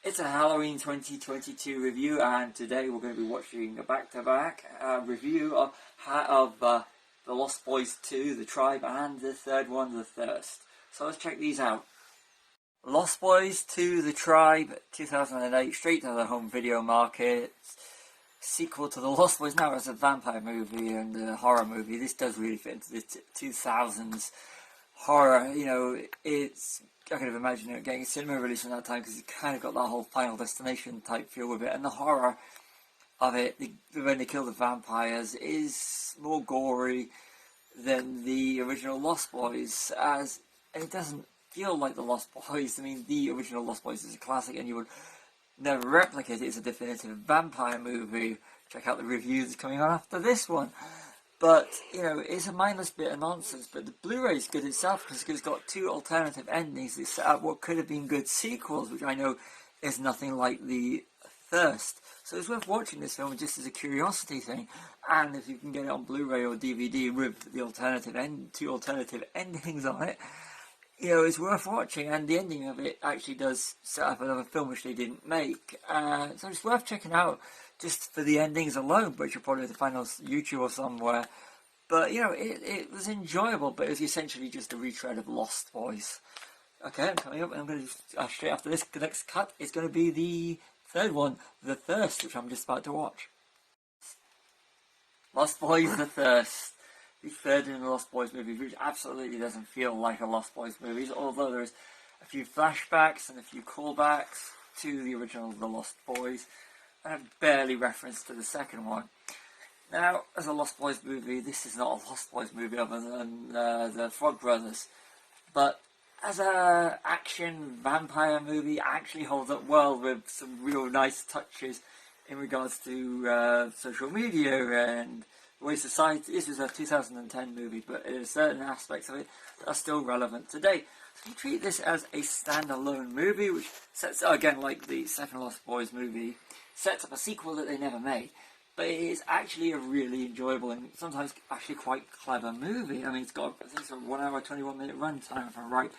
It's a Halloween 2022 review, and today we're going to be watching a back-to-back review of The Lost Boys 2, The Tribe, and the third one, The Thirst. So let's check these out. Lost Boys 2, The Tribe, 2008, straight to the home video market. Sequel to The Lost Boys. Now, as a vampire movie and a horror movie, this does really fit into the 2000s horror. You know, it's... I could have imagined it getting a cinema release in that time because it kind of got that whole Final Destination type feel with it, and the horror of it, when they kill the vampires, is more gory than the original Lost Boys, and it doesn't feel like the Lost Boys. I mean, the original Lost Boys is a classic, and you would never replicate it as a definitive vampire movie. Check out the reviews coming on after this one. But, you know, it's a mindless bit of nonsense, but the Blu-ray is good itself because it's got two alternative endings that set up what could have been good sequels, which I know is nothing like The Thirst. So it's worth watching this film just as a curiosity thing, and if you can get it on Blu-ray or DVD with the two alternative endings on it, you know, it's worth watching, and the ending of it actually does set up another film which they didn't make. So it's worth checking out just for the endings alone, which you'll probably have to find on YouTube or somewhere. But, you know, it was enjoyable, but it was essentially just a retread of Lost Boys. Okay, I'm coming up, and I'm going to, straight after this, the next cut is going to be the third one, The Thirst, which I'm just about to watch. Lost Boys, The Thirst. The third in the Lost Boys movie, which absolutely doesn't feel like a Lost Boys movie, although there's a few flashbacks and a few callbacks to the original The Lost Boys, and a barely reference to the second one. Now, as a Lost Boys movie, this is not a Lost Boys movie other than the Frog Brothers, but as a action vampire movie, it actually holds up well with some real nice touches in regards to social media and the way society. This was a 2010 movie, but there are certain aspects of it that are still relevant today. So you treat this as a standalone movie, which sets, again, like the second Lost Boys movie, sets up a sequel that they never made. But it is actually a really enjoyable and sometimes actually quite clever movie. I mean, it's got, I think it's a 1 hour, 21 minute runtime, if I'm right.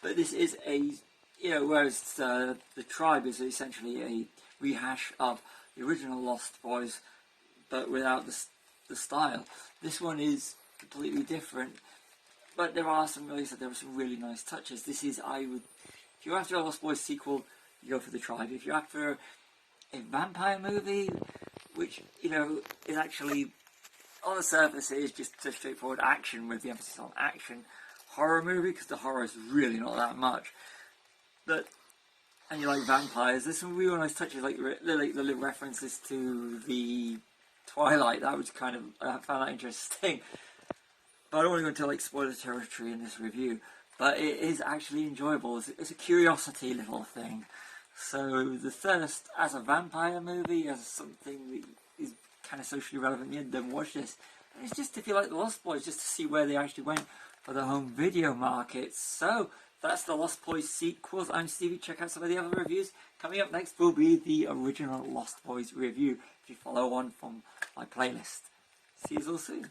But this is a, you know, whereas The Tribe is essentially a rehash of the original Lost Boys, but without the style. This one is completely different, but there are some, like I said, there are some really nice touches. This is, if you're after a Lost Boys sequel, you go for The Tribe. If you're after a vampire movie, which, you know, is actually, on the surface, it is just a straightforward action with the emphasis on action, horror movie, because the horror is really not that much, but, and you like vampires, there's some real nice touches, like the little references to the Twilight. That was kind of, I found that interesting, but I don't want to go into like spoiler territory in this review, but it is actually enjoyable. It's a curiosity little thing. So The Thirst, as a vampire movie, as something that is kind of socially relevant, then watch this. And it's just, if you like The Lost Boys, just to see where they actually went for the home video market. So that's the Lost Boys sequels. I'm Stevie. Check out some of the other reviews. Coming up next will be the original Lost Boys review, if you follow on from my playlist. See you all soon.